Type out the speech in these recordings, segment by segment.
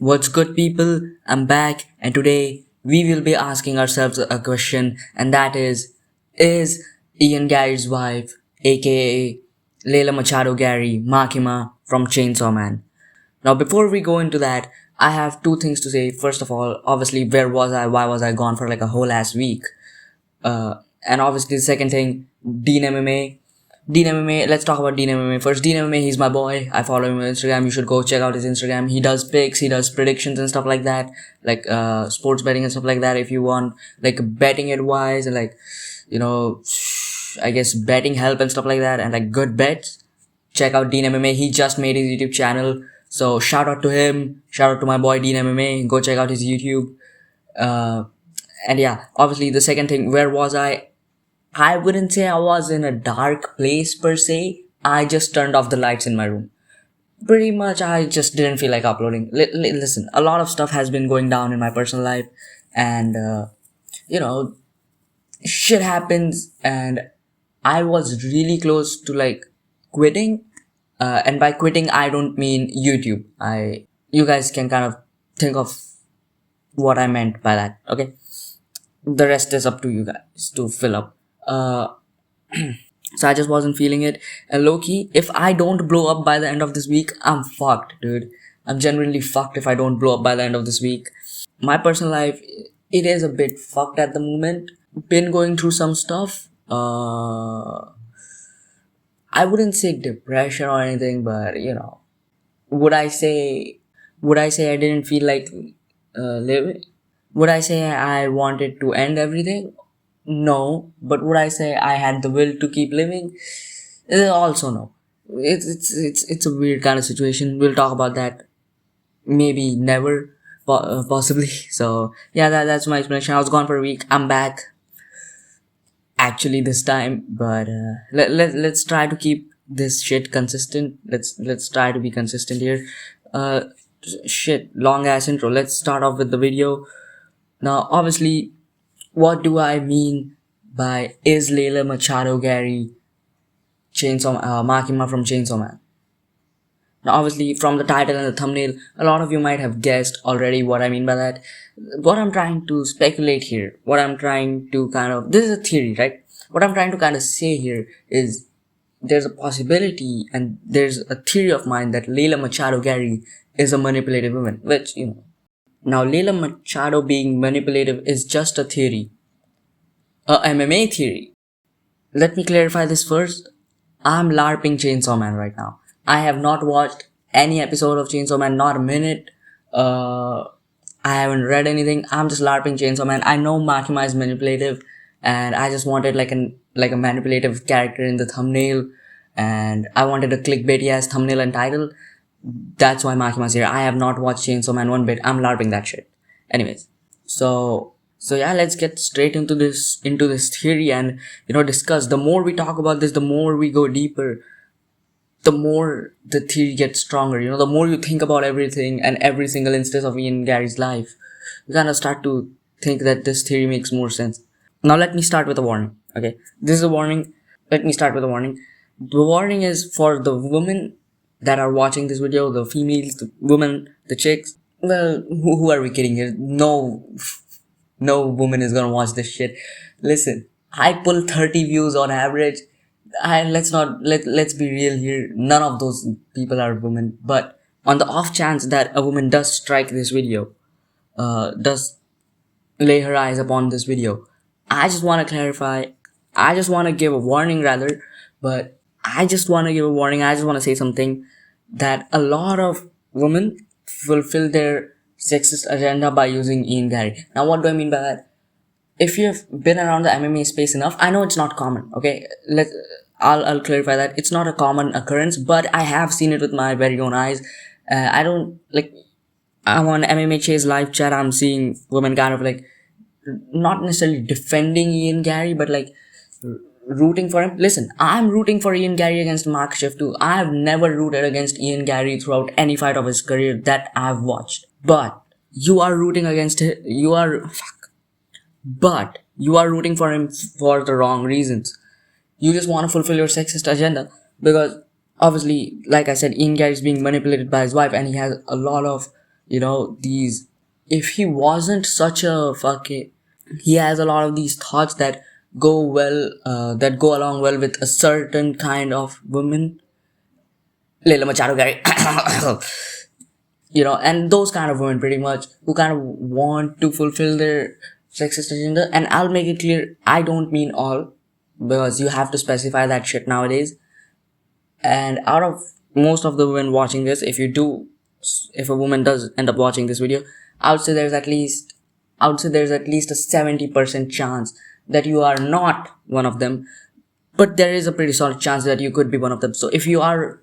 What's good, people? I'm back, and today we will be asking ourselves a question, and that is Ian Garry's wife, aka Layla Machado Garry, Makima from Chainsaw Man? Now, before we go into that, I have two things to say. First of all, obviously, where was I? Why was I gone for like a whole ass week? And obviously the second thing, Dean MMA. Dean MMA, let's talk about Dean MMA first. Dean MMA, he's my boy. I follow him on Instagram. You should go check out his Instagram. He does picks, he does predictions and stuff like that. Like sports betting and stuff like that. If you want like betting advice and like, I guess betting help and stuff like that and like good bets, check out Dean MMA. He just made his YouTube channel. So shout out to him. Shout out to my boy Dean MMA. Go check out his YouTube. Uh, and yeah, obviously the second thing, where was I? I wouldn't say I was in a dark place per se. I just turned off the lights in my room. Pretty much, I just didn't feel like uploading. Listen, a lot of stuff has been going down in my personal life, and you know, shit happens, and I was really close to like quitting. And by quitting, I don't mean YouTube. You guys can kind of think of what I meant by that. Okay, the rest is up to you guys to fill up. Uh, so I just wasn't feeling it. And low key, if I don't blow up by the end of this week, I'm fucked, dude. I'm genuinely fucked if I don't blow up by the end of this week. My personal life, it is a bit fucked at the moment. Been going through some stuff. I wouldn't say depression or anything, but would I say, would I say I didn't feel like living? Would I say I wanted to end everything? No, but would I say I had the will to keep living? Also no. It's a weird kind of situation. We'll talk about that maybe never, possibly. So yeah, that's my explanation. I was gone for a week. I'm back actually this time, but let's try to keep this shit consistent. Let's try to be consistent here. Uh, Shit, long ass intro. Let's start off with the video. Now, obviously, what do I mean by is Layla Machado Garry Makima from Chainsaw Man? Now, obviously, from the title and the thumbnail, a lot of you might have guessed already what I mean by that. What I'm trying to speculate here, this is a theory, right? What I'm trying to kind of say here is there's a possibility and there's a theory of mine that Layla Machado Garry is a manipulative woman, which, Now, Layla Machado being manipulative is just a theory, a MMA theory. Let me clarify this first. I'm LARPing Chainsaw Man right now. I have not watched any episode of Chainsaw Man, not a minute. I haven't read anything. I'm just LARPing Chainsaw Man. I know Makima is manipulative, and I just wanted like a manipulative character in the thumbnail, and I wanted a clickbaity ass thumbnail and title. That's why Makima's here. I have not watched Chainsaw Man one bit. I'm LARPing that shit. Anyways, so yeah, let's get straight into this theory and discuss. The more we talk about this, the more we go deeper, the more the theory gets stronger. The more you think about everything and every single instance of Ian Garry's life, you kind of start to think that this theory makes more sense. Now let me start with a warning. Okay, this is a warning. Let me start with a warning. The warning is for the women that are watching this video, the females, the women, the chicks. Well, who are we kidding here? No woman is gonna watch this shit. Listen, I pull 30 views on average. Let's be real here. None of those people are women. But on the off chance that a woman does strike this video, does lay her eyes upon this video, I just want to clarify. I just want to give a warning rather, but I just want to give a warning. I just want to say something that a lot of women fulfill their sexist agenda by using Ian Garry. Now, what do I mean by that? If you've been around the MMA space enough, I know it's not common. Okay, I'll clarify that it's not a common occurrence, but I have seen it with my very own eyes. I don't like. I'm on MMA Chase live chat. I'm seeing women kind of like not necessarily defending Ian Garry, but like rooting for him. Listen, I'm rooting for Ian Garry against Mark Schiff too. I have never rooted against Ian Garry throughout any fight of his career that I've watched. But you are rooting against him. But you are rooting for him for the wrong reasons. You just want to fulfill your sexist agenda because obviously, like I said, Ian Garry is being manipulated by his wife, and he has a lot of these, if he wasn't such a fucking, he has a lot of these thoughts that that go along well with a certain kind of woman. Layla Machado Gary. And those kind of women pretty much who kind of want to fulfill their sexist agenda. And I'll make it clear, I don't mean all, because you have to specify that shit nowadays. And out of most of the women watching this, if a woman does end up watching this video, I would say there's at least a 70% chance that you are not one of them, but there is a pretty solid chance that you could be one of them. So if you are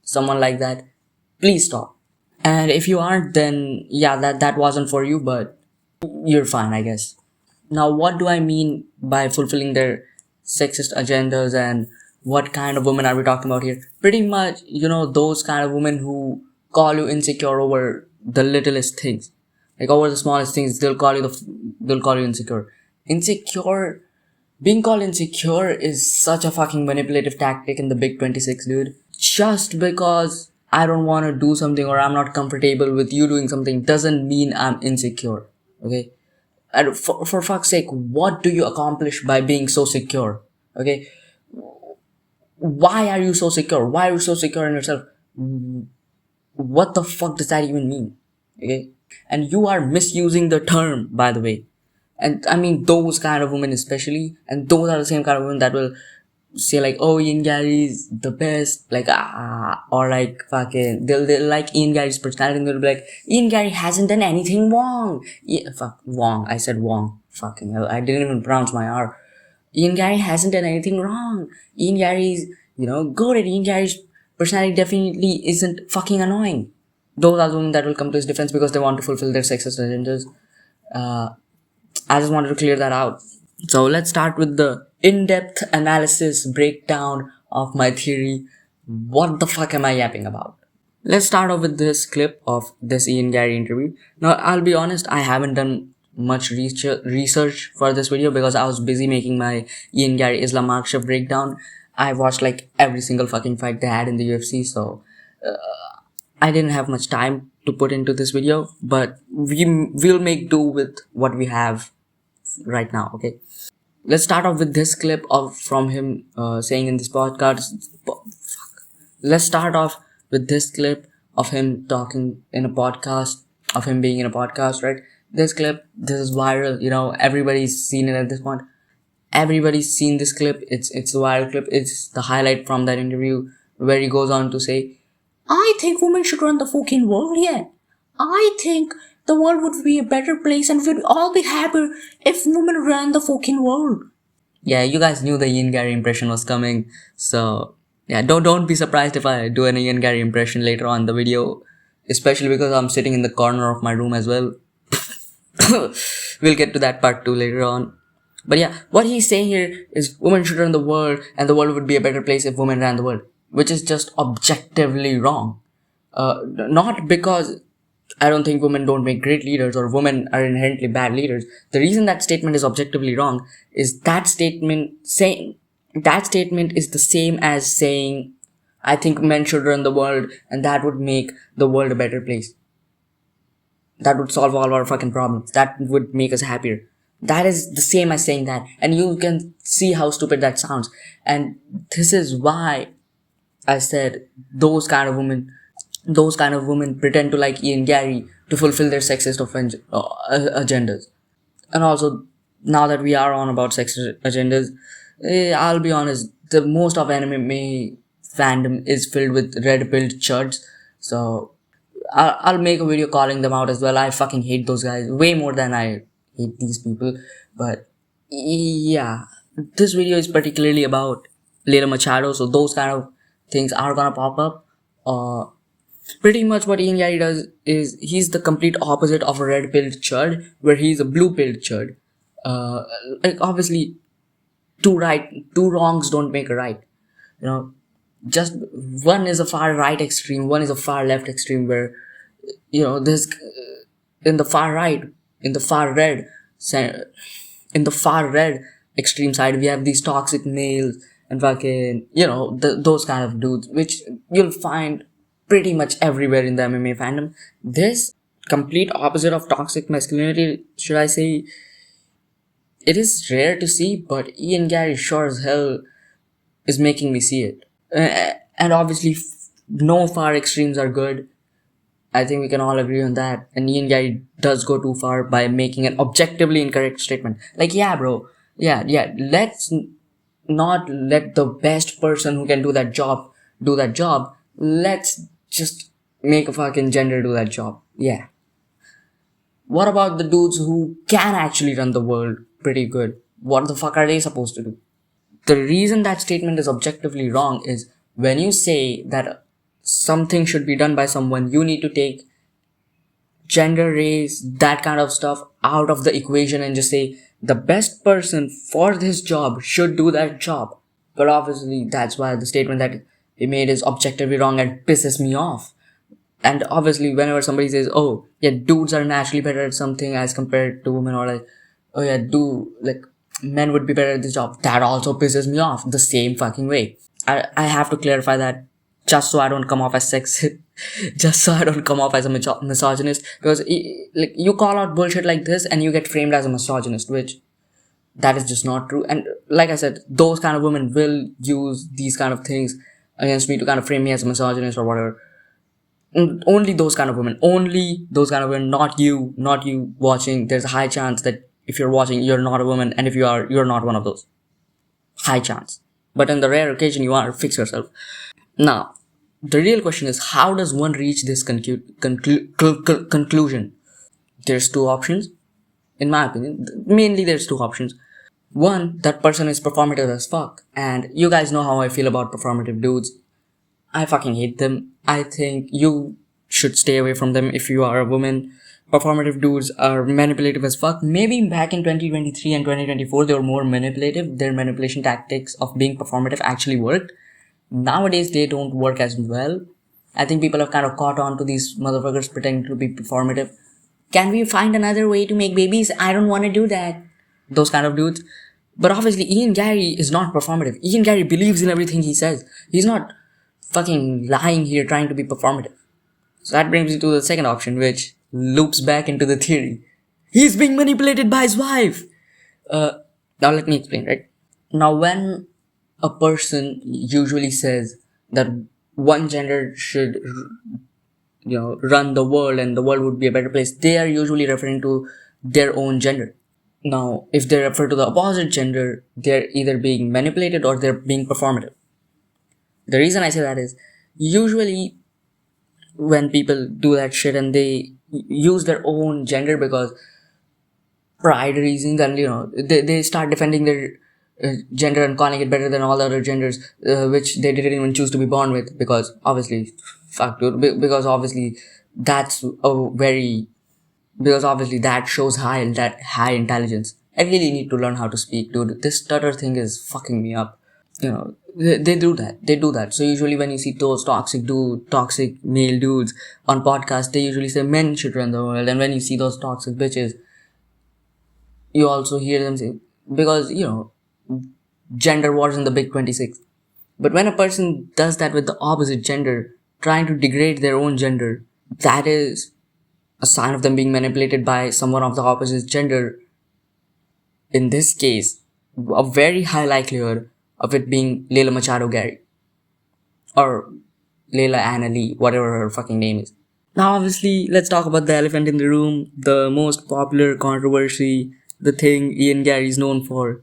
someone like that, please stop. And if you aren't, then yeah, that wasn't for you, but you're fine, I guess. Now, what do I mean by fulfilling their sexist agendas, and what kind of women are we talking about here? Pretty much, those kind of women who call you insecure over the littlest things, like over the smallest things. They'll call you insecure. Being called insecure is such a fucking manipulative tactic in the big 26, dude. Just because I don't want to do something or I'm not comfortable with you doing something doesn't mean I'm insecure. Okay? And for fuck's sake, what do you accomplish by being so secure? Okay? Why are you so secure? Why are you so secure in yourself? What the fuck does that even mean? Okay? And you are misusing the term, by the way. And I mean those kind of women especially, and those are the same kind of women that will say like, oh, Ian Gary's the best, like, or like fucking, they'll like Ian Gary's personality, and they'll be like, Ian Gary hasn't done anything wrong. Yeah, fuck, Wong, I said Wong, fucking hell, I didn't even pronounce my R. Ian Gary hasn't done anything wrong. Ian Gary's, good, at Ian Gary's personality definitely isn't fucking annoying. Those are the women that will come to his defense because they want to fulfill their sexist agendas. I just wanted to clear that out. So let's start with the in-depth analysis breakdown of my theory. What the fuck am I yapping about? Let's start off with this clip of this Ian Garry interview. Now, I'll be honest, I haven't done much research for this video because I was busy making my Ian Garry Islam Makshaf breakdown. I watched like every single fucking fight they had in the UFC, so I didn't have much time to put into this video, but we'll make do with what we have right now. Okay, let's start off with this clip from him saying in this podcast. Let's start off with this clip of him talking in a podcast, of him being in a podcast, right? This clip, this is viral. Everybody's seen it at this point. Everybody's seen this clip. It's a viral clip. It's the highlight from that interview where he goes on to say, I think women should run the fucking world, yeah. I think the world would be a better place and we'd all be happier if women ran the fucking world. Yeah, you guys knew the Ian Garry impression was coming, so yeah, don't be surprised if I do an Ian Garry impression later on in the video, especially because I'm sitting in the corner of my room as well. We'll get to that part too later on. But yeah, what he's saying here is women should run the world and the world would be a better place if women ran the world, which is just objectively wrong. Not because I don't think women don't make great leaders or women are inherently bad leaders. The reason that statement is objectively wrong is that statement is the same as saying, I think men should run the world and that would make the world a better place. That would solve all our fucking problems. That would make us happier. That is the same as saying that. And you can see how stupid that sounds. And this is why I said those kind of women pretend to like Ian Garry to fulfill their sexist agendas. And also, now that we are on about sexist agendas, I'll be honest, the most of anime fandom is filled with red-pilled chuds. So I'll make a video calling them out as well. I fucking hate those guys way more than I hate these people. But yeah, this video is particularly about Layla Machado, so those kind of things are gonna pop up. Pretty much what Ian Garry does is he's the complete opposite of a red-pilled chud, where he's a blue-pilled chud. Like obviously, two wrongs don't make a right. Just one is a far right extreme, one is a far left extreme, where this in the far right, in the far red extreme side, we have these toxic males and fucking those kind of dudes, which you'll find pretty much everywhere in the MMA fandom. This complete opposite of toxic masculinity, should I say. It is rare to see, but Ian Garry sure as hell is making me see it. And obviously, no far extremes are good. I think we can all agree on that. And Ian Garry does go too far by making an objectively incorrect statement. Like, yeah, bro. Yeah. Not let the best person who can do that job. Let's just make a fucking gender do that job. Yeah. What about the dudes who can actually run the world pretty good? What the fuck are they supposed to do? The reason that statement is objectively wrong is when you say that something should be done by someone, you need to take gender, race, that kind of stuff out of the equation and just say the best person for this job should do that job. But obviously, that's why the statement that he made is objectively wrong and pisses me off. And obviously, whenever somebody says, "Oh, yeah, dudes are naturally better at something as compared to women," or like, "Oh yeah, like men would be better at this job," that also pisses me off the same fucking way. I have to clarify that just so I don't come off as sexist, just so I don't come off as a misogynist, because like you call out bullshit like this and you get framed as a misogynist, which that is just not true. And like I said, those kind of women will use these kind of things against me to kind of frame me as a misogynist or whatever. Only those kind of women, not you watching. There's a high chance that if you're watching, you're not a woman, and if you are, you're not one of those. High chance. But on the rare occasion you are, fix yourself. Now, the real question is, how does one reach this conclusion? There's two options, in my opinion. Mainly there's two options. One, that person is performative as fuck, and you guys know how I feel about performative dudes. I fucking hate them. I think you should stay away from them if you are a woman. Performative dudes are manipulative as fuck. Maybe back in 2023 and 2024 they were more manipulative. Their manipulation tactics of being performative actually worked. Nowadays they don't work as well. I think people have kind of caught on to these motherfuckers pretending to be performative. Can we find another way to make babies? I don't want to do that. Those kind of dudes. But obviously Ian Garry is not performative. Ian Garry believes in everything he says. He's not fucking lying here trying to be performative. So that brings me to the second option, which loops back into the theory. He's being manipulated by his wife. Now let me explain, right? Now when a person usually says that one gender should, run the world and the world would be a better place, they are usually referring to their own gender. Now, if they refer to the opposite gender, they're either being manipulated or they're being performative. The reason I say that is usually when people do that shit and they use their own gender because pride reasons, and they start defending their gender and calling it better than all other genders, which they didn't even choose to be born with, because obviously fuck dude, because obviously that's a very because obviously that shows high intelligence. I really need to learn how to speak, dude. This stutter thing is fucking me up. They do that. So usually when you see those toxic male dudes on podcasts, they usually say men should run the world. And when you see those toxic bitches, you also hear them say, because gender wars in the big 26. But when a person does that with the opposite gender, trying to degrade their own gender, that is a sign of them being manipulated by someone of the opposite gender. In this case, a very high likelihood of it being Layla Machado Gary. Or Layla Anna Lee, whatever her fucking name is. Now obviously, let's talk about the elephant in the room, the most popular controversy, the thing Ian Garry is known for.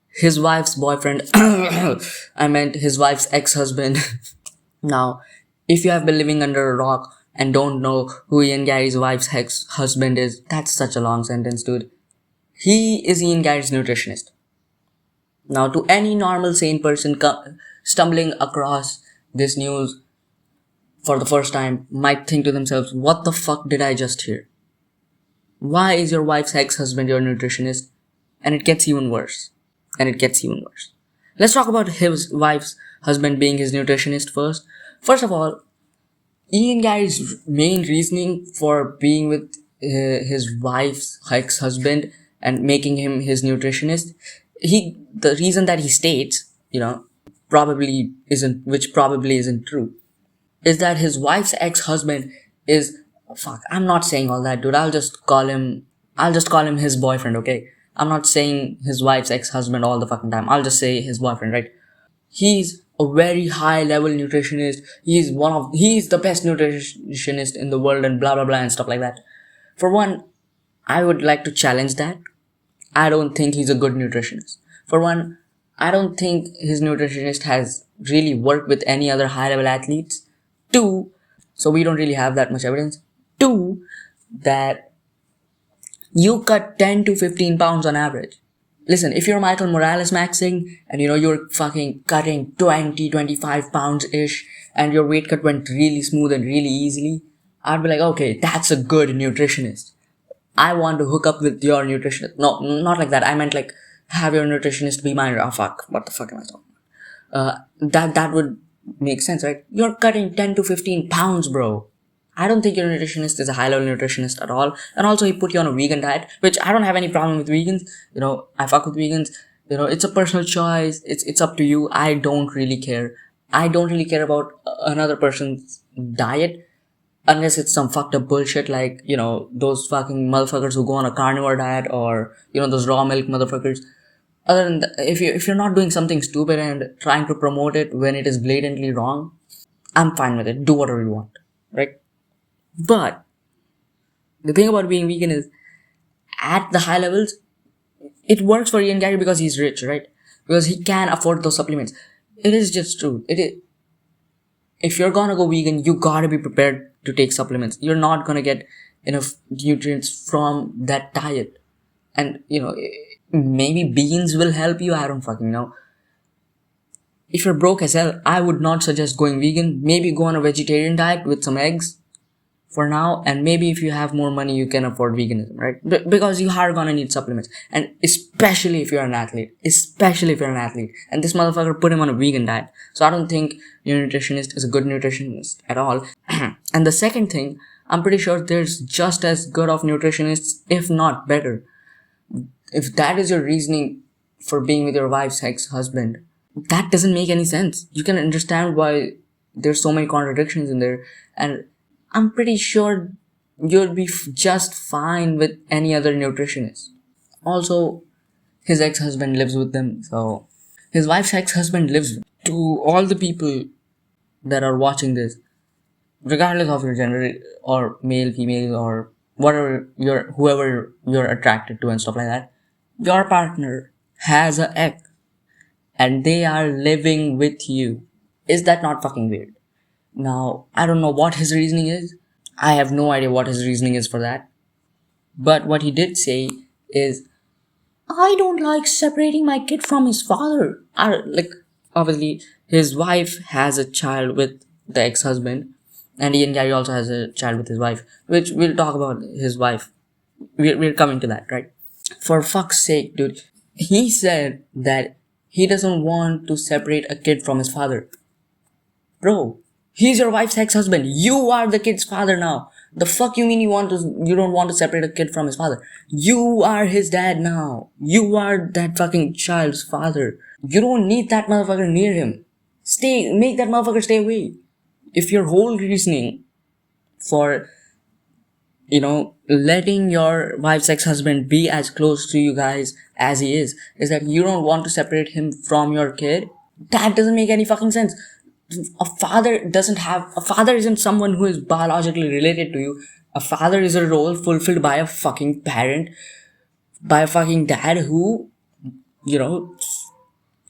His wife's boyfriend, I meant his wife's ex-husband. Now, if you have been living under a rock and don't know who Ian Garry's wife's ex-husband is, that's such a long sentence, dude. He is Ian Garry's nutritionist. Now, to any normal sane person stumbling across this news for the first time might think to themselves, what the fuck did I just hear? Why is your wife's ex-husband your nutritionist? And it gets even worse. Let's talk about his wife's husband being his nutritionist first. First of all, Ian Garry's main reasoning for being with his wife's ex-husband and making him his nutritionist, the reason that he states, probably isn't true, is that his wife's ex-husband is Fuck, I'm not saying all that, dude. I'll just call him his boyfriend, okay? I'm not saying his wife's ex-husband all the fucking time. I'll just say his boyfriend, right? He's a very high level nutritionist. He's the best nutritionist in the world and blah blah blah and stuff like that. For one, I would like to challenge that. I don't think he's a good nutritionist. For one, I don't think his nutritionist has really worked with any other high level athletes. Two, so we don't really have that much evidence. Two, that you cut 10 to 15 pounds on average. Listen, if you're Michael Morales maxing and you're fucking cutting 20, 25 pounds ish and your weight cut went really smooth and really easily, I'd be like, okay, that's a good nutritionist. I want to hook up with your nutritionist. No, not like that. I meant like have your nutritionist be mine. Oh fuck, what the fuck am I talking that would make sense, right? You're cutting 10 to 15 pounds, bro. I don't think your nutritionist is a high level nutritionist at all. And also he put you on a vegan diet, which I don't have any problem with vegans. I fuck with vegans. It's a personal choice. It's up to you. I don't really care. I don't really care about another person's diet unless it's some fucked up bullshit like, those fucking motherfuckers who go on a carnivore diet or, those raw milk motherfuckers. Other than that, if you're not doing something stupid and trying to promote it when it is blatantly wrong, I'm fine with it. Do whatever you want, right? But the thing about being vegan is, at the high levels, it works for Ian Garry because he's rich, right? Because he can afford those supplements. It is just true. It is. If you're gonna go vegan, you gotta be prepared to take supplements. You're not gonna get enough nutrients from that diet. And, maybe beans will help you. I don't fucking know. If you're broke as hell, I would not suggest going vegan. Maybe go on a vegetarian diet with some eggs for now, and maybe if you have more money you can afford veganism, right? Because you are gonna need supplements, and especially if you're an athlete, and this motherfucker put him on a vegan diet. So I don't think your nutritionist is a good nutritionist at all. And the second thing, I'm pretty sure there's just as good of nutritionists, if not better. If that is your reasoning for being with your wife's ex-husband, that doesn't make any sense. You can understand why there's so many contradictions in there, and I'm pretty sure you'll be just fine with any other nutritionist. Also, his ex-husband lives with them, so his wife's ex-husband lives with them. To all the people that are watching this, regardless of your gender or male, female, or whoever you're attracted to and stuff like that, your partner has a ex and they are living with you. Is that not fucking weird? Now, I don't know what his reasoning is. I have no idea what his reasoning is for that. But what he did say is, I don't like separating my kid from his father. Obviously, his wife has a child with the ex-husband, and Ian Garry also has a child with his wife, which we'll talk about his wife. We're coming to that, right? For fuck's sake, dude. He said that he doesn't want to separate a kid from his father. Bro, he's your wife's ex-husband. You are the kid's father now. The fuck you mean you don't want to separate a kid from his father? You are his dad now. You are that fucking child's father. You don't need that motherfucker near him. Make that motherfucker stay away. If your whole reasoning for, letting your wife's ex-husband be as close to you guys as he is that you don't want to separate him from your kid, that doesn't make any fucking sense. A father isn't someone who is biologically related to you. A father is a role fulfilled by a fucking parent, by a fucking dad who,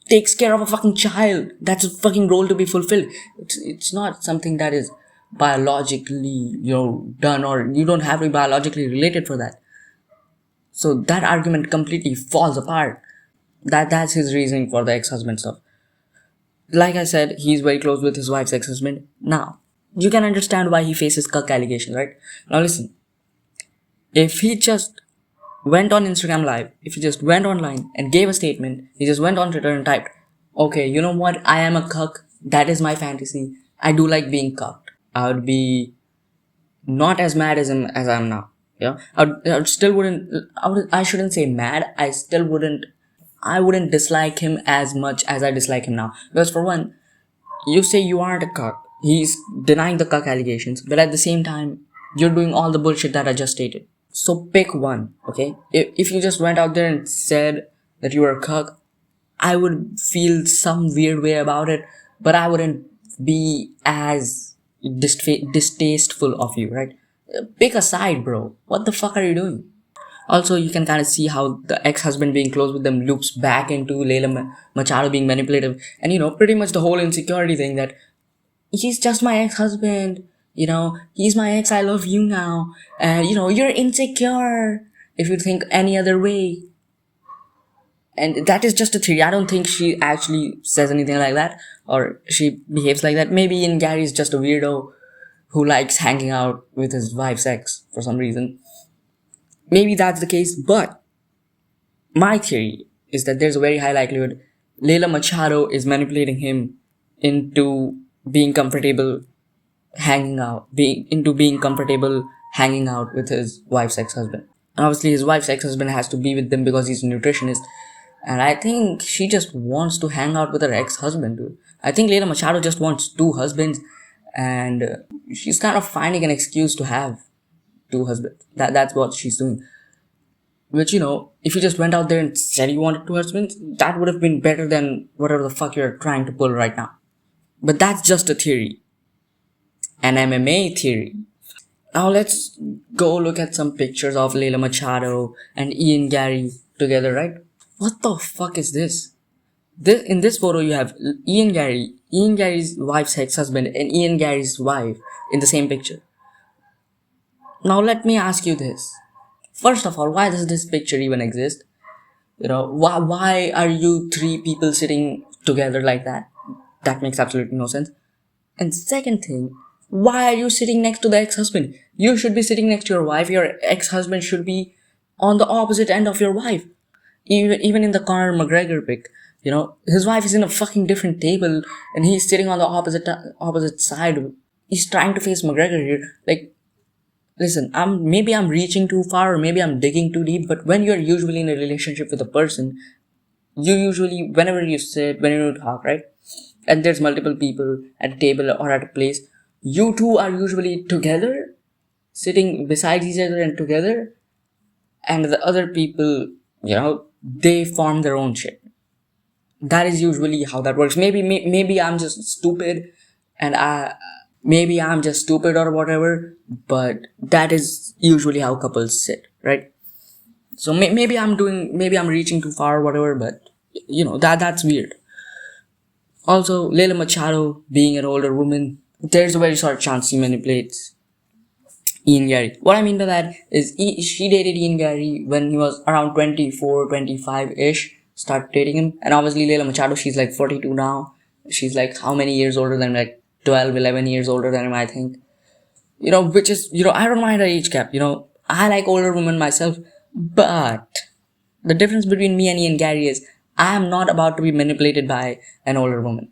takes care of a fucking child. That's a fucking role to be fulfilled. It's not something that is biologically, done, or you don't have to be biologically related for that. So that argument completely falls apart. That's his reasoning for the ex-husband stuff. Like I said, he's very close with his wife's ex-husband. Now, you can understand why he faces cuck allegations, right? Now listen, if he just went on Instagram Live, if he just went online and gave a statement, he just went on Twitter and typed, okay, you know what, I am a cuck, that is my fantasy, I do like being cucked, I would be not as mad as him as I am now. Yeah, I shouldn't say mad, I wouldn't dislike him as much as I dislike him now. Because for one, you say you aren't a cuck. He's denying the cuck allegations, but at the same time, You're doing all the bullshit that I just stated. So pick one, okay? If you just went out there and said that you were a cuck, I would feel some weird way about it, but I wouldn't be as distasteful of you, right? Pick a side, bro. What the fuck are you doing? Also, you can kind of see how the ex-husband being close with them loops back into Layla Machado being manipulative, and pretty much the whole insecurity thing that he's just my ex-husband, he's my ex, I love you now, and you're insecure if you think any other way. And that is just a theory. I don't think she actually says anything like that or she behaves like that. Maybe Ian Gary is just a weirdo who likes hanging out with his wife's ex for some reason. Maybe that's the case, but my theory is that there's a very high likelihood Layla Machado is manipulating him into being comfortable being comfortable hanging out with his wife's ex-husband. And obviously his wife's ex-husband has to be with them because he's a nutritionist. And I think she just wants to hang out with her ex-husband, dude. I think Layla Machado just wants two husbands, and she's kind of finding an excuse to have two husbands. That's what she's doing. Which, if you just went out there and said you wanted two husbands, that would have been better than whatever the fuck you're trying to pull right now. But that's just a theory. An MMA theory. Now let's go look at some pictures of Layla Machado and Ian Garry together, right? What the fuck is this? In this photo you have Ian Gary's wife's ex-husband and Ian Garry's wife in the same picture. Now let me ask you this. First of all, why does this picture even exist? Why are you three people sitting together like that? That makes absolutely no sense. And second thing, why are you sitting next to the ex-husband? You should be sitting next to your wife. Your ex-husband should be on the opposite end of your wife. Even in the Conor McGregor pic, his wife is in a fucking different table and he's sitting on the opposite side. He's trying to face McGregor here. Like, listen, maybe I'm reaching too far or maybe I'm digging too deep, but when you're usually in a relationship with a person, you usually, whenever you sit, whenever you talk, right? And there's multiple people at a table or at a place, you two are usually together, sitting beside each other and together, and the other people, they form their own shit. That is usually how that works. Maybe I'm just stupid, and maybe I'm just stupid or whatever, but that is usually how couples sit, right? So maybe I'm reaching too far or whatever, but that's weird. Also, Layla Machado being an older woman, there's a very short chance she manipulates Ian Garry. What I mean by that is she dated Ian Garry when he was around 24, 25-ish, started dating him. And obviously Layla Machado, she's like 42 now. She's like how many years older than him? Like 12, 11 years older than him, I think. Which is, I don't mind her age gap. I like older women myself. But the difference between me and Ian Garry is I am not about to be manipulated by an older woman.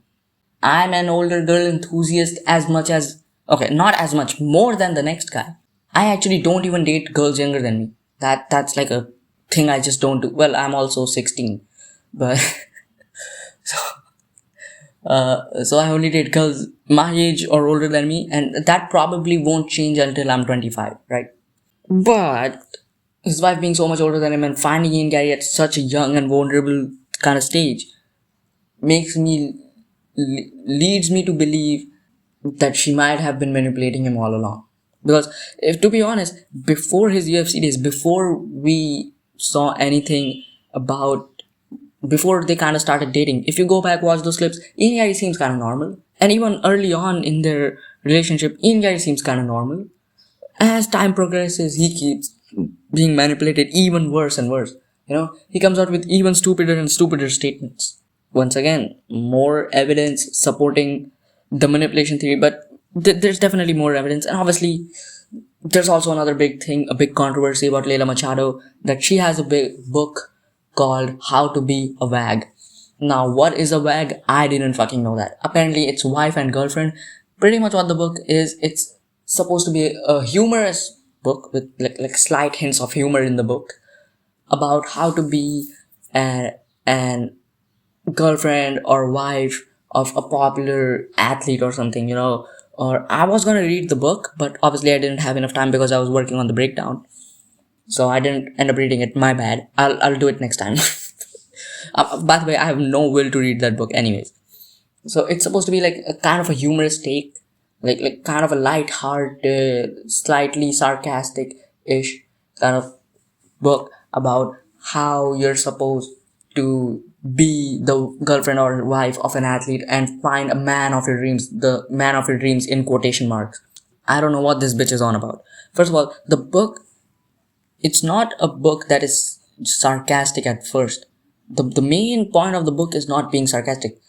I'm an older girl enthusiast as much as, okay, not as much, more than the next guy. I actually don't even date girls younger than me. That's like a thing I just don't do. Well, I'm also 16, but so I only date girls my age or older than me, and that probably won't change until I'm 25, right? But his wife being so much older than him and finding Ian Garry at such a young and vulnerable kind of stage leads me to believe that she might have been manipulating him all along. Because if to be honest, before his UFC days, before we saw anything before they kind of started dating, if you go back, watch those clips, Ian Garry seems kind of normal. And even early on in their relationship, Ian Garry seems kind of normal. As time progresses, he keeps being manipulated even worse and worse. He comes out with even stupider and stupider statements. Once again, more evidence supporting the manipulation theory, but there's definitely more evidence. And obviously, there's also another big thing, a big controversy about Layla Machado, that she has a big book called How to Be a Wag. Now, what is a wag? I didn't fucking know that. Apparently, it's wife and girlfriend. Pretty much what the book is, it's supposed to be a humorous book with like slight hints of humor in the book about how to be an girlfriend or wife of a popular athlete or something, Or I was gonna read the book, but obviously I didn't have enough time because I was working on the breakdown. So I didn't end up reading it. My bad. I'll do it next time. By the way, I have no will to read that book, anyways. So it's supposed to be like a kind of a humorous take, like kind of a light-hearted, slightly sarcastic-ish kind of book about how you're supposed to be the girlfriend or wife of an athlete and find a man of your dreams, the man of your dreams in quotation marks. I don't know what this bitch is on about. First of all, the book, it's not a book that is sarcastic at first. The main point of the book is not being sarcastic.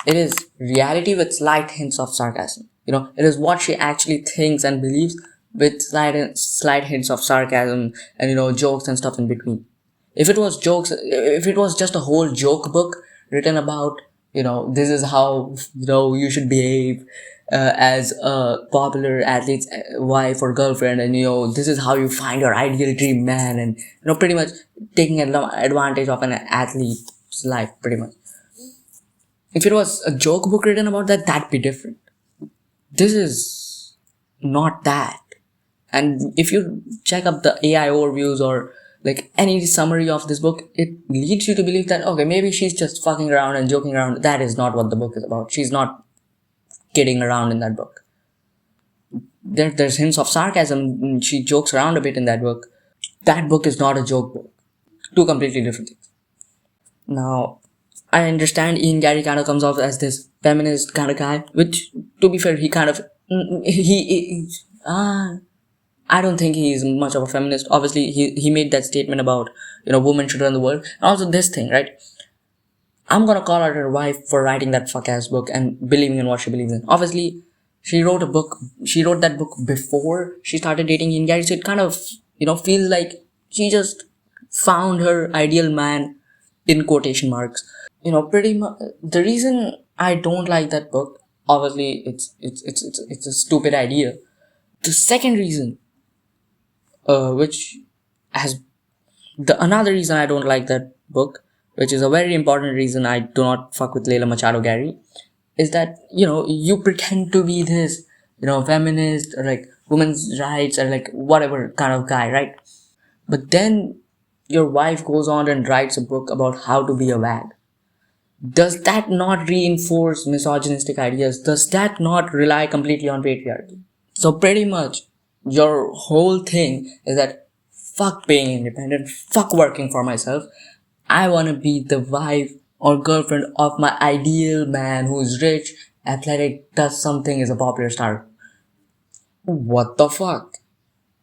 It is reality with slight hints of sarcasm. It is what she actually thinks and believes with slight hints of sarcasm and, jokes and stuff in between. If it was jokes, if it was just a whole joke book written about, this is how, you should behave as a popular athlete's wife or girlfriend, and, this is how you find your ideal dream man, and, pretty much taking advantage of an athlete's life, pretty much. If it was a joke book written about that, that'd be different. This is not that. And if you check up the AI overviews or like any summary of this book, it leads you to believe that, okay, maybe she's just fucking around and joking around. That is not what the book is about. She's not kidding around in that book. There's hints of sarcasm. She jokes around a bit in that book. That book is not a joke book. Two completely different things. Now, I understand Ian Garry kind of comes off as this feminist kind of guy, which, to be fair, he kind of, I don't think he's much of a feminist. Obviously, he made that statement about, women should run the world. And also this thing, right? I'm gonna call out her wife for writing that fuck ass book and believing in what she believes in. Obviously, she wrote that book before she started dating Ian Garry, so it kind of, feels like she just found her ideal man in quotation marks. Pretty much the reason I don't like that book, obviously it's a stupid idea. The second reason, which has another reason I don't like that book, which is a very important reason I do not fuck with Layla Machado Gary, is that, you pretend to be this, feminist or like women's rights or like whatever kind of guy, right? But then your wife goes on and writes a book about how to be a wag. Does that not reinforce misogynistic ideas? Does that not rely completely on patriarchy? So pretty much your whole thing is that fuck being independent, fuck working for myself. I want to be the wife or girlfriend of my ideal man who is rich, athletic, does something, is a popular star. What the fuck?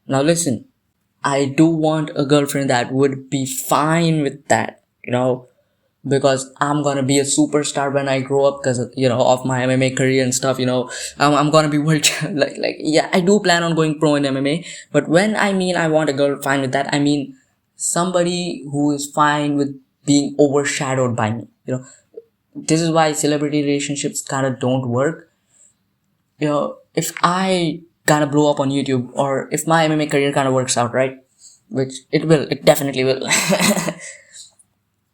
Now listen, I do want a girlfriend that would be fine with that, because I'm gonna be a superstar when I grow up because, of my MMA career and stuff, I'm gonna be world yeah, I do plan on going pro in MMA, but when I mean I want a girl fine with that, I mean somebody who is fine with being overshadowed by me, this is why celebrity relationships kind of don't work. If I kind of blow up on YouTube, or if my MMA career kind of works out, right, which it definitely will.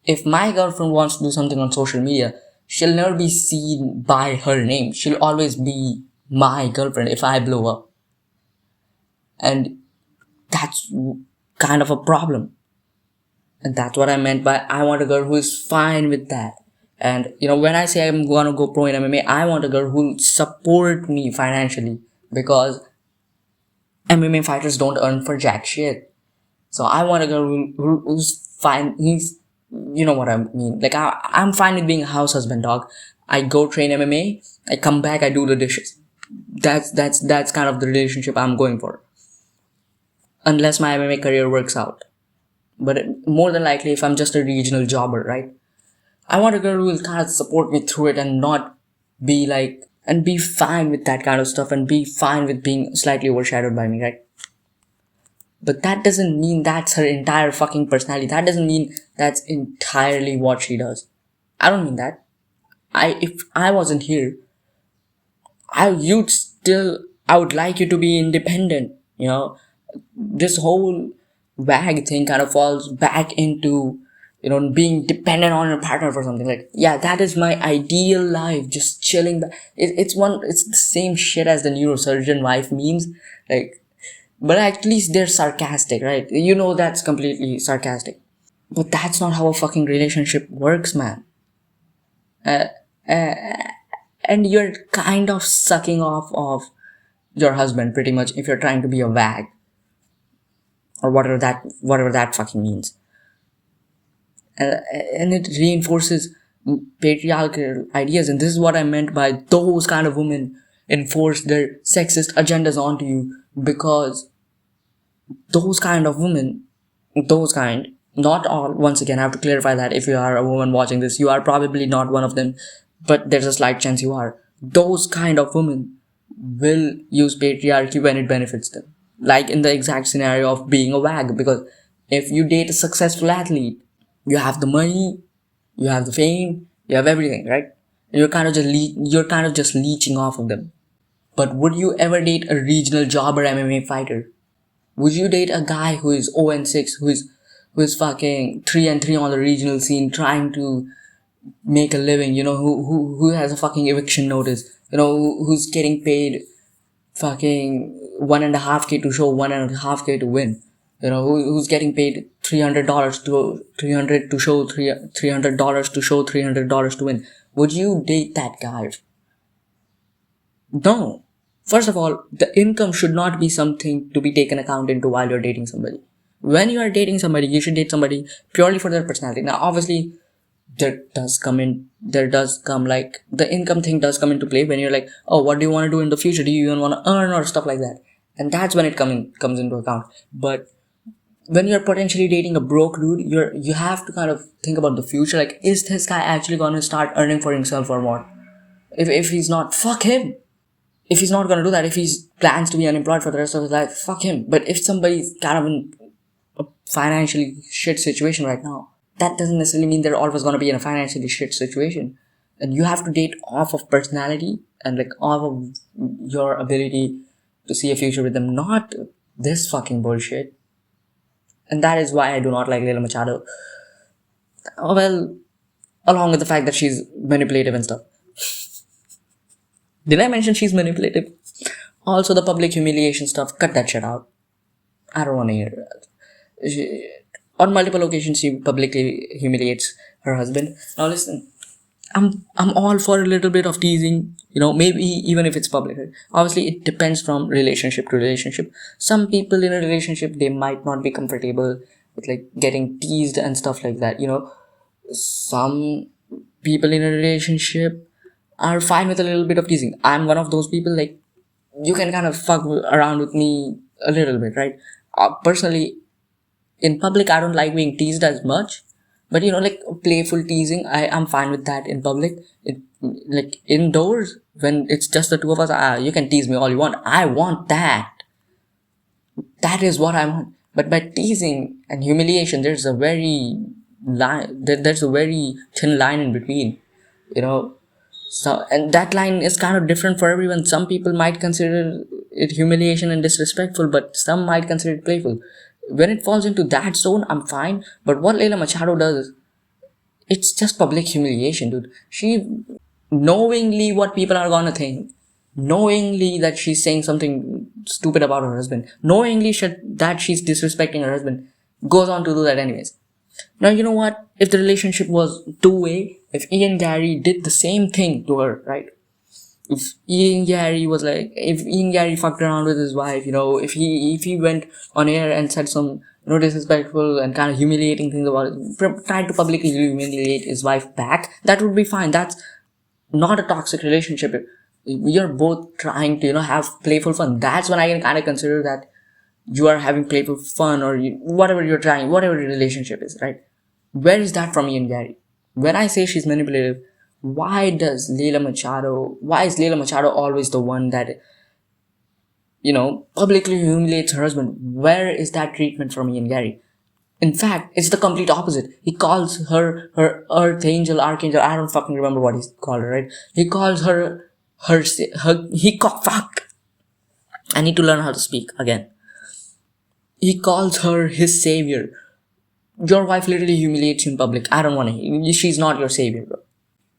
If my girlfriend wants to do something on social media, she'll never be seen by her name. She'll always be my girlfriend if I blow up. And that's kind of a problem. And that's what I meant by I want a girl who is fine with that. And, when I say I'm gonna go pro in MMA, I want a girl who'll support me financially, because MMA fighters don't earn for jack shit. So I want a girl who's fine. You know what I mean. Like, I'm fine with being a house husband, dog. I go train MMA. I come back. I do the dishes. That's kind of the relationship I'm going for. Unless my MMA career works out. But more than likely, if I'm just a regional jobber, right? I want a girl who will kind of support me through it and not be like, and be fine with that kind of stuff and be fine with being slightly overshadowed by me, right? But that doesn't mean that's her entire fucking personality. That doesn't mean that's entirely what she does. I don't mean that. If I wasn't here, I would like you to be independent. This whole wag thing kind of falls back into, being dependent on your partner for something. Like, yeah, that is my ideal life, just chilling. It's the same shit as the neurosurgeon wife memes. Like, but at least they're sarcastic, right? That's completely sarcastic. But that's not how a fucking relationship works, man. Uh, uh, and you're kind of sucking off of your husband pretty much if you're trying to be a wag or whatever that fucking means. And it reinforces patriarchal ideas, and this is what I meant by those kind of women enforce their sexist agendas onto you, because those kind of women, not all, once again I have to clarify that if you are a woman watching this, you are probably not one of them, but there's a slight chance you are. Those kind of women will use patriarchy when it benefits them, like in the exact scenario of being a wag. Because if you date a successful athlete, you have the money, you have the fame, you have everything, right? You're kind of just leeching off of them. But would you ever date a regional jobber MMA fighter? Would you date a guy who is 0 and 6, who is fucking 3 and 3 on the regional scene, trying to make a living, who has a fucking eviction notice, who's getting paid fucking 1.5K to show 1.5K to win, who's getting paid $300 to 300 to show $300 to show $300 to win? Would you date that guy? No. First of all, the income should not be something to be taken account into while you're dating somebody. When you are dating somebody, you should date somebody purely for their personality. Now, obviously, there does come like the income thing does come into play when you're like, oh, what do you want to do in the future? Do you even want to earn or stuff like that? And that's when it comes into account. But when you're potentially dating a broke dude, you have to kind of think about the future. Like, is this guy actually gonna start earning for himself or what? If he's not, fuck him. If he's not gonna do that, if he plans to be unemployed for the rest of his life, fuck him. But if somebody's kind of in a financially shit situation right now, that doesn't necessarily mean they're always gonna be in a financially shit situation. And you have to date off of personality and like off of your ability to see a future with them, not this fucking bullshit. And that is why I do not like Layla Machado. Well, along with the fact that she's manipulative and stuff. Did I mention she's manipulative? Also, the public humiliation stuff, cut that shit out. I don't want to hear that. On multiple occasions, she publicly humiliates her husband. Now, listen, I'm all for a little bit of teasing, maybe even if it's public. Right? Obviously, it depends from relationship to relationship. Some people in a relationship, they might not be comfortable with like getting teased and stuff like that. Some people in a relationship are fine with a little bit of teasing. I'm one of those people, like, you can kind of fuck around with me a little bit, right? Personally, in public, I don't like being teased as much. But, like playful teasing, I'm fine with that in public. Like indoors, when it's just the two of us, you can tease me all you want. I want that. That is what I want. But by teasing and humiliation, there's a very there's a very thin line in between, you know. So, and that line is kind of different for everyone. Some people might consider it humiliation and disrespectful, but some might consider it playful. When it falls into that zone, I'm fine. But what Layla Machado does, it's just public humiliation, dude. She knowingly what people are gonna think, knowingly that she's saying something stupid about her husband, knowingly that she's disrespecting her husband, goes on to do that anyways. Now, you know what? If the relationship was two-way, if Ian Garry did the same thing to her, right? If Ian Garry fucked around with his wife, if he went on air and said some, disrespectful and kind of humiliating things about it, tried to publicly humiliate his wife back, that would be fine. That's not a toxic relationship. You're both trying to, have playful fun. That's when I can kind of consider that you are having playful fun, or whatever you're trying, whatever your relationship is, right? Where is that from Ian Garry? When I say she's manipulative, why is Layla Machado always the one that, publicly humiliates her husband? Where is that treatment from Ian Garry? In fact, it's the complete opposite. He calls her earth angel, archangel, I don't fucking remember what he called her, right? He calls fuck. I need to learn how to speak again. He calls her his savior. Your wife literally humiliates you in public. I don't want to. She's not your savior, bro.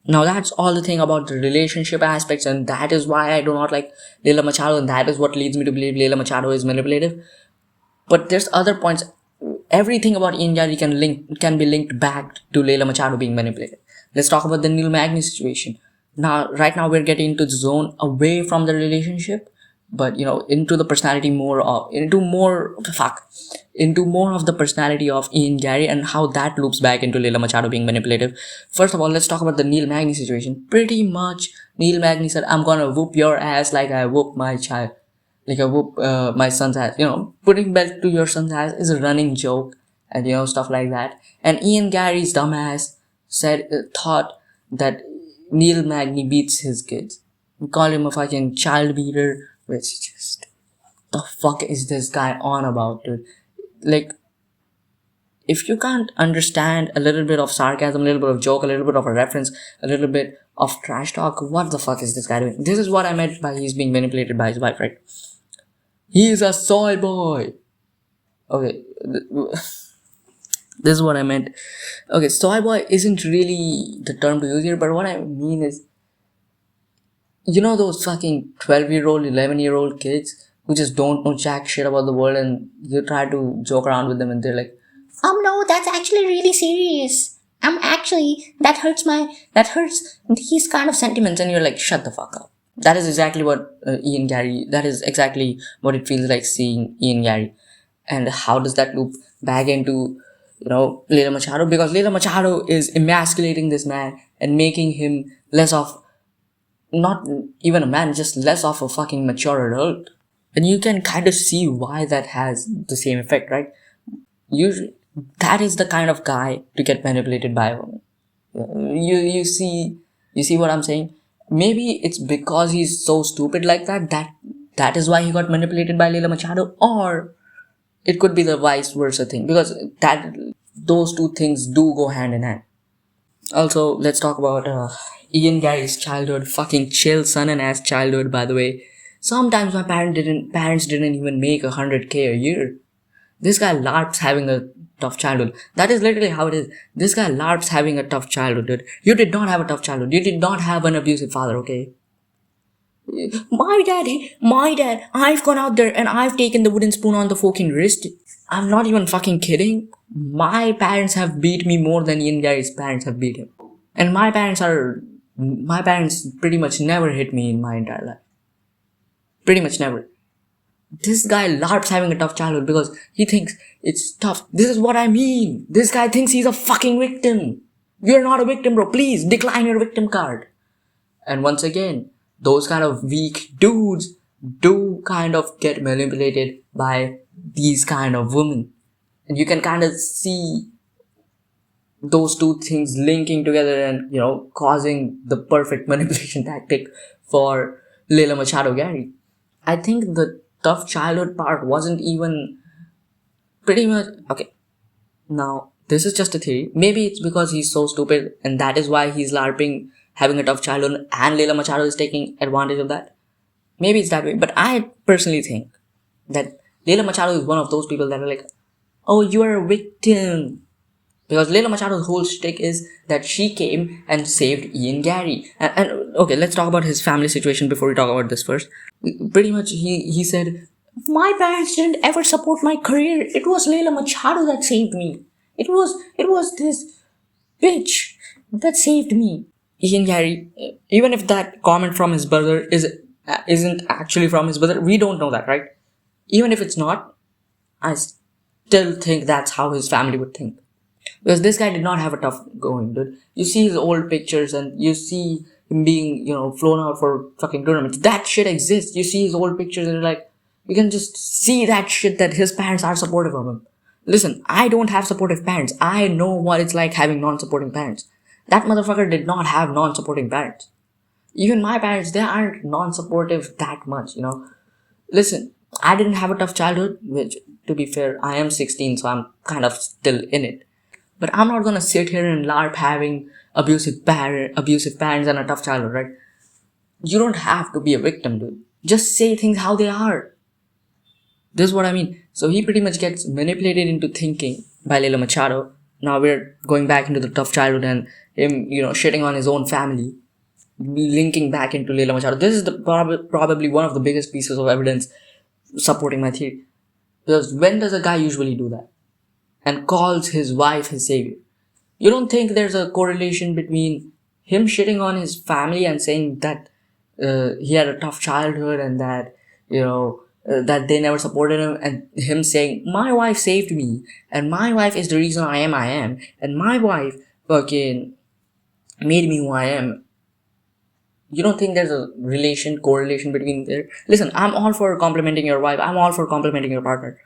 Now that's all the thing about the relationship aspects, and that is why I do not like Layla Machado, and that is what leads me to believe Layla Machado is manipulative. But there's other points. Everything about Ian Garry can be linked back to Layla Machado being manipulated. Let's talk about the Neil Magny situation. Now, right now we're getting into the zone away from the relationship, but into the personality more of into more of the personality of Ian Garry and how that loops back into Layla Machado being manipulative. First of all, let's talk about the Neil Magny situation. Pretty much, Neil Magny said, "I'm gonna whoop your ass like I whoop my child." Like a whoop my son's ass. Putting belt to your son's ass is a running joke, and stuff like that. And Ian Garry's dumbass thought that Neil Magny beats his kids. We call him a fucking child beater, which just the fuck is this guy on about, dude? Like, if you can't understand a little bit of sarcasm, a little bit of joke, a little bit of a reference, a little bit of trash talk, what the fuck is this guy doing? This is what I meant by he's being manipulated by his wife, right? He's a soy boy. Okay, this is what I meant. Okay, soy boy isn't really the term to use here, but what I mean is, those fucking 12-year-old, 11-year-old kids who just don't know jack shit about the world, and you try to joke around with them and they're like, no, that's actually really serious. That hurts these kind of sentiments, and you're like, shut the fuck up. That is exactly what that is exactly what it feels like seeing Ian Garry. And how does that loop back into, Layla Machado? Because Layla Machado is emasculating this man and making him less of, not even a man, just less of a fucking mature adult. And you can kind of see why that has the same effect, right? Usually, that is the kind of guy to get manipulated by a woman. You see what I'm saying? Maybe it's because he's so stupid like that is why he got manipulated by Layla Machado, or it could be the vice versa thing, because those two things do go hand in hand. Also, let's talk about Ian Garry's childhood. Fucking chill son and ass childhood, by the way. Sometimes my parents didn't even make 100K a year. This guy LARPs having a tough childhood. That is literally how it is. This guy LARPs having a tough childhood, dude. You did not have a tough childhood. You did not have an abusive father, okay? My dad, I've gone out there and I've taken the wooden spoon on the fucking wrist. I'm not even fucking kidding. My parents have beat me more than Ian Garry's parents have beat him. And my parents pretty much never hit me in my entire life. Pretty much never. This guy LARPs having a tough childhood because he thinks it's tough. This is what I mean. This guy thinks he's a fucking victim. You're not a victim, bro. Please decline your victim card. And once again, those kind of weak dudes do kind of get manipulated by these kind of women. And you can kind of see those two things linking together and, causing the perfect manipulation tactic for Layla Machado Garry. I think the tough childhood part wasn't even pretty much... Okay, now, this is just a theory. Maybe it's because he's so stupid and that is why he's LARPing, having a tough childhood, and Layla Machado is taking advantage of that. Maybe it's that way. But I personally think that Layla Machado is one of those people that are like, oh, you are a victim. Because Layla Machado's whole shtick is that she came and saved Ian Garry. And okay, let's talk about his family situation before we talk about this first. Pretty much, he said, my parents didn't ever support my career. It was Layla Machado that saved me. It was this bitch that saved me. Ian Garry, even if that comment from his brother isn't actually from his brother, we don't know that, right? Even if it's not, I still think that's how his family would think. Because this guy did not have a tough going, dude. You see his old pictures and you see him being, flown out for fucking tournaments. That shit exists. You see his old pictures and you're like, you can just see that shit that his parents are supportive of him. Listen, I don't have supportive parents. I know what it's like having non-supporting parents. That motherfucker did not have non-supporting parents. Even my parents, they aren't non-supportive that much, Listen, I didn't have a tough childhood, which, to be fair, I am 16, so I'm kind of still in it. But I'm not gonna sit here and LARP having abusive parents and a tough childhood, right? You don't have to be a victim, dude. Just say things how they are. This is what I mean. So he pretty much gets manipulated into thinking by Layla Machado. Now we're going back into the tough childhood and him, shitting on his own family, linking back into Layla Machado. This is the probably one of the biggest pieces of evidence supporting my theory. Because when does a guy usually do that? And calls his wife his savior. You don't think there's a correlation between him shitting on his family and saying that he had a tough childhood and that, that they never supported him, and him saying, my wife saved me and my wife is the reason I am, and my wife fucking made me who I am. You don't think there's a correlation between there? Listen, I'm all for complimenting your wife. I'm all for complimenting your partner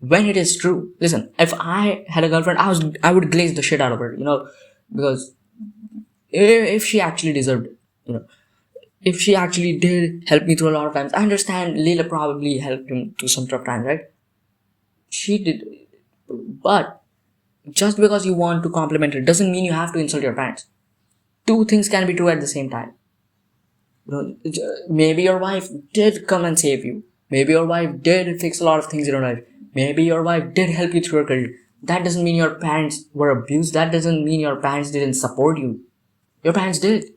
when it is true. Listen, if I had a girlfriend, I would glaze the shit out of her, because if she actually deserved it, if she actually did help me through a lot of times. I understand Layla probably helped him through some tough times, right? She did, but just because you want to compliment her doesn't mean you have to insult your parents. Two things can be true at the same time. Maybe your wife did come and save you. Maybe your wife did fix a lot of things in your life. Maybe your wife did help you through your career. That doesn't mean your parents were abused. That doesn't mean your parents didn't support you. Your parents did.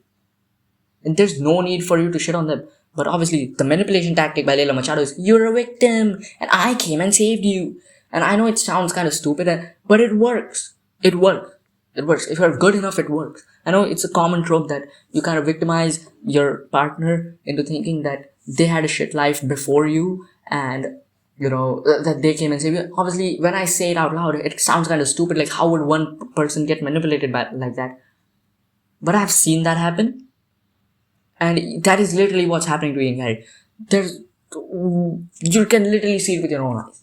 And there's no need for you to shit on them. But obviously, the manipulation tactic by Layla Machado is, you're a victim, and I came and saved you. And I know it sounds kind of stupid, but it works. It works. It works. If you're good enough, it works. I know it's a common trope that you kind of victimize your partner into thinking that they had a shit life before you, and that they came and saved you. Obviously, when I say it out loud, it sounds kind of stupid. Like, how would one person get manipulated by like that? But I've seen that happen. And that is literally what's happening to Ian Garry. You can literally see it with your own eyes.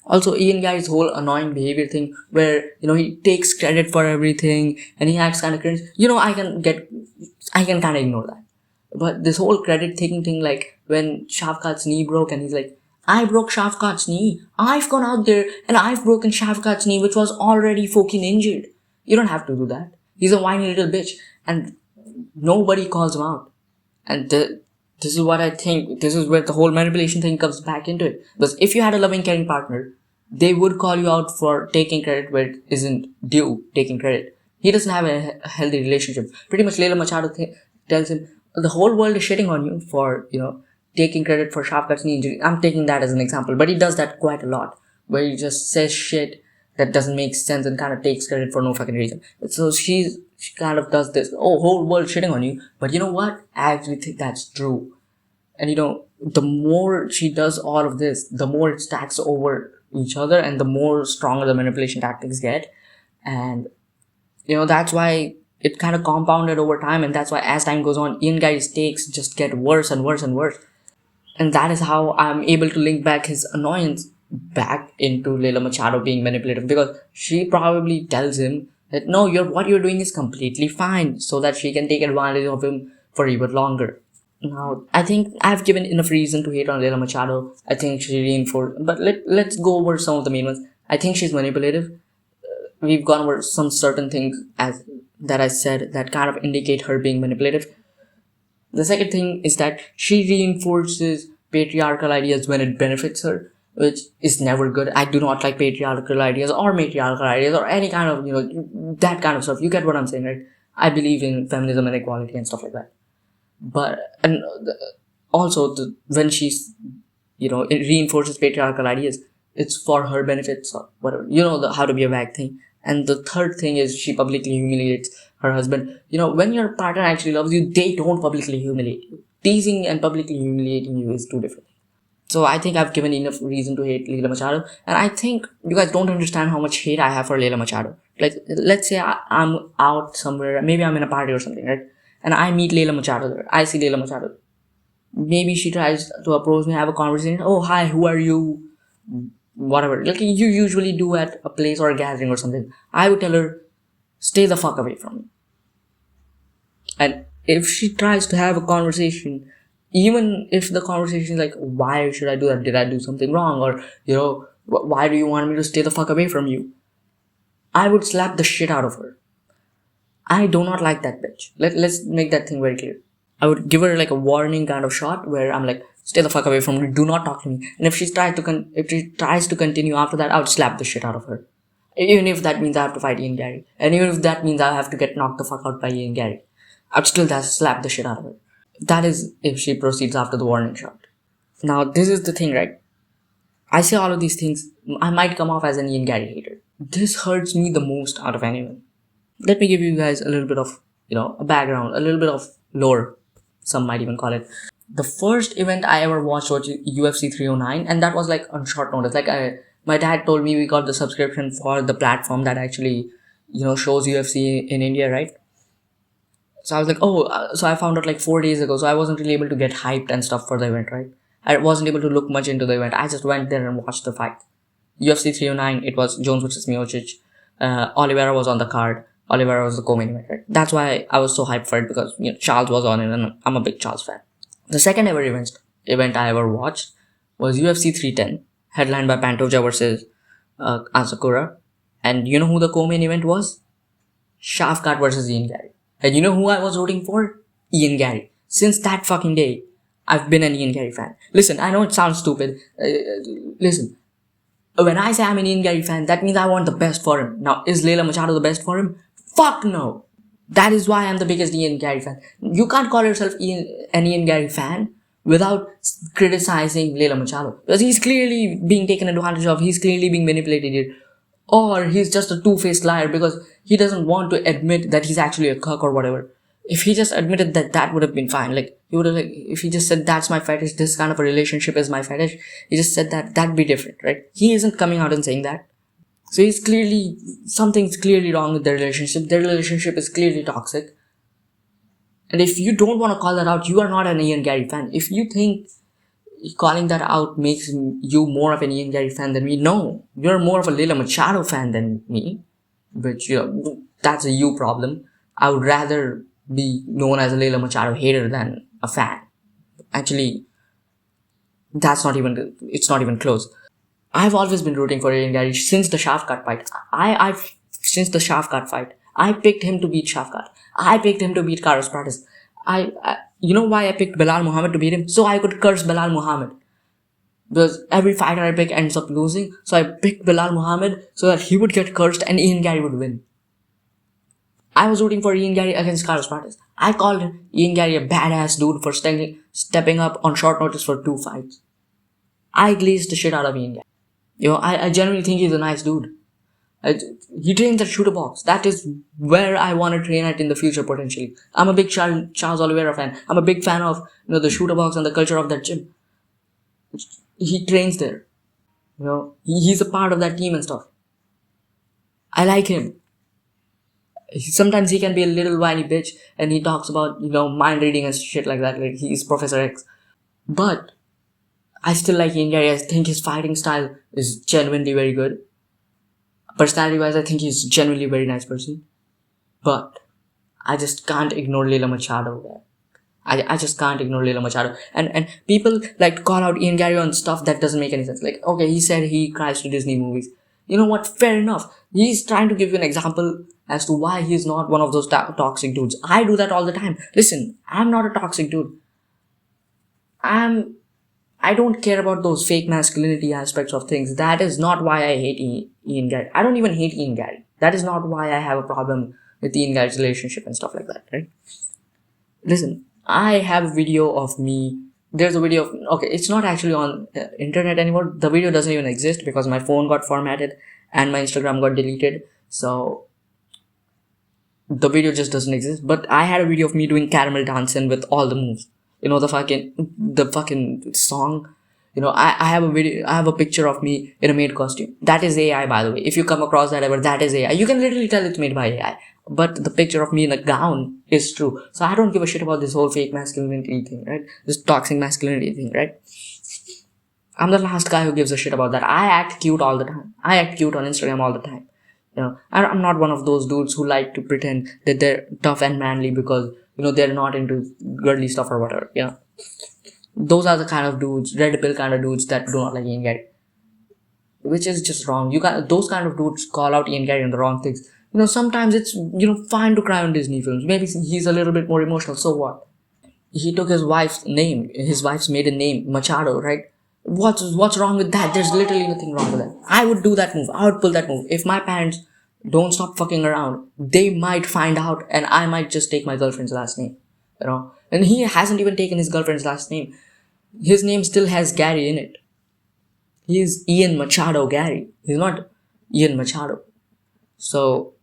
Also, Ian Garry's whole annoying behavior thing, where he takes credit for everything and he acts kind of cringe. I can kind of ignore that. But this whole credit taking thing, like when Shafqat's knee broke and he's like, I broke Shafqat's knee. I've gone out there and I've broken Shafqat's knee, which was already fucking injured. You don't have to do that. He's a whiny little bitch, and nobody calls him out. And this is what I think. This is where the whole manipulation thing comes back into it. Because if you had a loving, caring partner, they would call you out for taking credit where it isn't due taking credit. He doesn't have a healthy relationship. Pretty much Layla Machado tells him, the whole world is shitting on you for, taking credit for Shafqat's knee injury. I'm taking that as an example. But he does that quite a lot, where he just says shit that doesn't make sense and kind of takes credit for no fucking reason. So she kind of does this, whole world shitting on you, but you know what? I actually think that's true. And the more she does all of this, the more it stacks over each other and the more stronger the manipulation tactics get. And, that's why it kind of compounded over time, and that's why as time goes on, Ian Garry's takes just get worse and worse and worse. And that is how I'm able to link back his annoyance back into Layla Machado being manipulative, because she probably tells him that no, what you're doing is completely fine, so that she can take advantage of him for even longer. Now, I think I've given enough reason to hate on Layla Machado. I think she reinforced, but let's go over some of the main ones. I think she's manipulative. We've gone over some certain things as that I said that kind of indicate her being manipulative. The second thing is that she reinforces patriarchal ideas when it benefits her, which is never good. I do not like patriarchal ideas or matriarchal ideas or any kind of, that kind of stuff. You get what I'm saying, right? I believe in feminism and equality and stuff like that. But, and also when she's, it reinforces patriarchal ideas, it's for her benefits or whatever. How to be a wag thing. And the third thing is she publicly humiliates her husband. When your partner actually loves you, they don't publicly humiliate you. Teasing and publicly humiliating you is two different things. So I think I've given enough reason to hate Layla Machado. And I think you guys don't understand how much hate I have for Layla Machado. Like, let's say I'm out somewhere, maybe I'm in a party or something, right? And I meet Layla Machado there. I see Layla Machado. Maybe she tries to approach me, have a conversation. Oh, hi, who are you? Whatever, like you usually do at a place or a gathering or something. I would tell her, stay the fuck away from me. And if she tries to have a conversation, even if the conversation is like, why should I do that? Did I do something wrong? Or, why do you want me to stay the fuck away from you? I would slap the shit out of her. I do not like that bitch. Let's make that thing very clear. I would give her like a warning kind of shot where I'm like, stay the fuck away from me. Do not talk to me. And if she tries to continue after that, I would slap the shit out of her. Even if that means I have to fight Ian Garry. And even if that means I have to get knocked the fuck out by Ian Garry. I'd still slap the shit out of her. That is if she proceeds after the warning shot. Now, this is the thing, right? I say all of these things, I might come off as an Ian Garry hater. This hurts me the most out of anyone. Let me give you guys a little bit of, a background, a little bit of lore, some might even call it. The first event I ever watched was UFC 309, and that was like on short notice. My dad told me we got the subscription for the platform that actually, shows UFC in India, right? So I was like, oh, so I found out like 4 days ago. So I wasn't really able to get hyped and stuff for the event, right? I wasn't able to look much into the event. I just went there and watched the fight. UFC 309, it was Jones versus Miocic. Oliveira was on the card. Oliveira was the co-main event, right? That's why I was so hyped for it, because Charles was on it and I'm a big Charles fan. The second ever event I ever watched was UFC 310, headlined by Pantoja versus Asakura. And you know who the co-main event was? Shafkat versus Ian Garry. And you know who I was rooting for? Ian Garry. Since that fucking day, I've been an Ian Garry fan. Listen, I know it sounds stupid. Listen, when I say I'm an Ian Garry fan, that means I want the best for him. Now, is Layla Machado the best for him? Fuck no. That is why I'm the biggest Ian Garry fan. You can't call yourself an Ian Garry fan without criticizing Layla Machado. Because he's clearly being taken advantage of. He's clearly being manipulated here. Or he's just a two-faced liar because he doesn't want to admit that he's actually a cuck or whatever. If he just admitted that, that would have been fine. Like, he would have, like, if he just said that's my fetish, this kind of a relationship is my fetish, he just said that, that'd be different, right? He isn't coming out and saying that. So something's clearly wrong with their relationship. Their relationship is clearly toxic. And if you don't want to call that out, you are not an Ian Garry fan. If you think calling that out makes you more of an Ian Garry fan than me, no. You're more of a Layla Machado fan than me. But, that's a you problem. I would rather be known as a Layla Machado hater than a fan. Actually, it's not even close. I've always been rooting for Ian Garry since the Shafkat fight. Since the Shafkat fight, I picked him to beat Shafkat. I picked him to beat Carlos Pratis. You know why I picked Belal Muhammad to beat him? So I could curse Belal Muhammad. Because every fighter I pick ends up losing. So I picked Belal Muhammad so that he would get cursed and Ian Garry would win. I was rooting for Ian Garry against Carlos Pratis. I called Ian Garry a badass dude for stepping up on short notice for 2 fights. I glazed the shit out of Ian Garry. I genuinely think he's a nice dude. He trains at Shooter Box. That is where I want to train at in the future potentially. I'm a big Charles Oliveira fan. I'm a big fan of the Shooter Box and the culture of that gym. He trains there. He's a part of that team and stuff. I like him. Sometimes he can be a little whiny bitch and he talks about mind reading and shit like that. Like he's Professor X. But I still like Ian Garry. I think his fighting style is genuinely very good. Personality wise, I think he's genuinely a very nice person. But I just can't ignore Layla Machado. I just can't ignore Layla Machado. And people like to call out Ian Garry on stuff that doesn't make any sense. Like, okay, he said he cries to Disney movies. You know what? Fair enough. He's trying to give you an example as to why he's not one of those toxic dudes. I do that all the time. Listen, I'm not a toxic dude. I don't care about those fake masculinity aspects of things. That is not why I hate Ian Garry. I don't even hate Ian Garry. That is not why I have a problem with Ian Garry's relationship and stuff like that, right? Listen, I have a video of me. There's a video of... Okay, it's not actually on internet anymore. The video doesn't even exist because my phone got formatted and my Instagram got deleted. So the video just doesn't exist. But I had a video of me doing caramel dancing with all the moves. The fucking song. I have a video, I have a picture of me in a maid costume. That is AI, by the way. If you come across that ever, that is AI. You can literally tell it's made by AI. But the picture of me in a gown is true. So I don't give a shit about this whole fake masculinity thing, right? This toxic masculinity thing, right? I'm the last guy who gives a shit about that. I act cute all the time. I act cute on Instagram all the time. I'm not one of those dudes who like to pretend that they're tough and manly because they're not into girly stuff or whatever. Those are the kind of dudes, red pill kind of dudes that do not like Ian Garry, which is just wrong. Those kind of dudes call out Ian Garry on the wrong things. Sometimes it's fine to cry on Disney films. Maybe he's a little bit more emotional. So what? He took his wife's maiden name, Machado, right? what's wrong with that? There's literally nothing wrong with that. I would do that move. I would pull that move. If my parents don't stop fucking around, they might find out, and I might just take my girlfriend's last name. You know, and he hasn't even taken his girlfriend's last name. His name still has Gary in it. He's Ian Machado Gary. He's not Ian Machado. So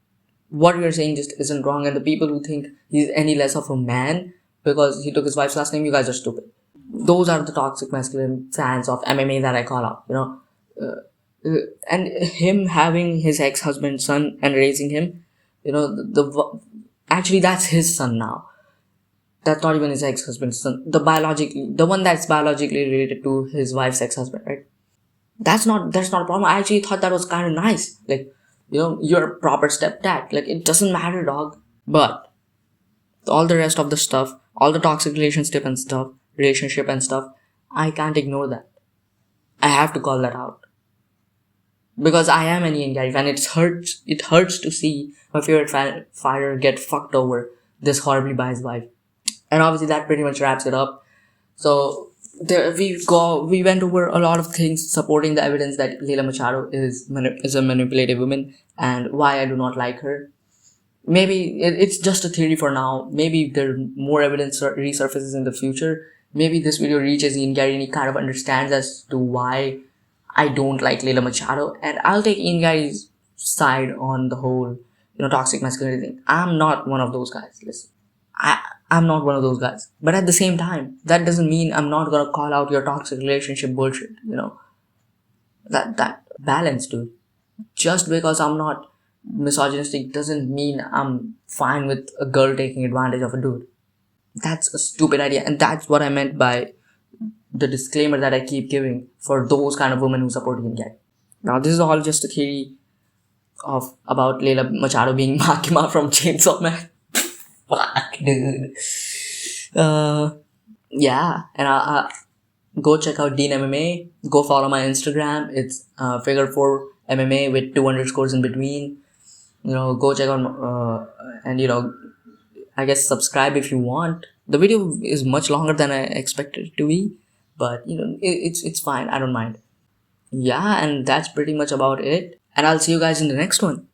what you're saying just isn't wrong, and the people who think he's any less of a man because he took his wife's last name, you guys are stupid. Those are the toxic masculine fans of MMA that I call out, you know. And him having his ex-husband's son and raising him, you know, actually that's his son now. That's not even his ex-husband's son. The one that's biologically related to his wife's ex-husband, right? That's not a problem. I actually thought that was kind of nice. Like, you know, you're a proper stepdad. Like, it doesn't matter, dog. But all the rest of the stuff, all the toxic relationship and stuff, I can't ignore that. I have to call that out. Because I am an Ian Garry fan. It hurts to see my favorite fighter get fucked over this horribly by his wife. And obviously that pretty much wraps it up. So we went over a lot of things supporting the evidence that Layla Machado is a manipulative woman and why I do not like her. Maybe it's just a theory for now. Maybe there more evidence resurfaces in the future. Maybe this video reaches Ian Garry and he kind of understands as to why I don't like Layla Machado, and I'll take Ian Garry's side on the whole, you know, toxic masculinity thing. I'm not one of those guys. Listen, I'm not one of those guys. But at the same time, that doesn't mean I'm not gonna call out your toxic relationship bullshit. You know, that balance, dude. Just because I'm not misogynistic doesn't mean I'm fine with a girl taking advantage of a dude. That's a stupid idea, and that's what I meant by the disclaimer that I keep giving for those kind of women who support Ian Garry. Now, this is all just a theory about Layla Machado being Makima from Chainsaw Man. Fuck, dude. Yeah, and I go check out Dean MMA. Go follow my Instagram. It's figure 4 MMA with 2 underscores in between. You know, go check out and you know, I guess subscribe if you want. The video is much longer than I expected it to be, but you know, it's fine. I don't mind. Yeah, and that's pretty much about it. And I'll see you guys in the next one.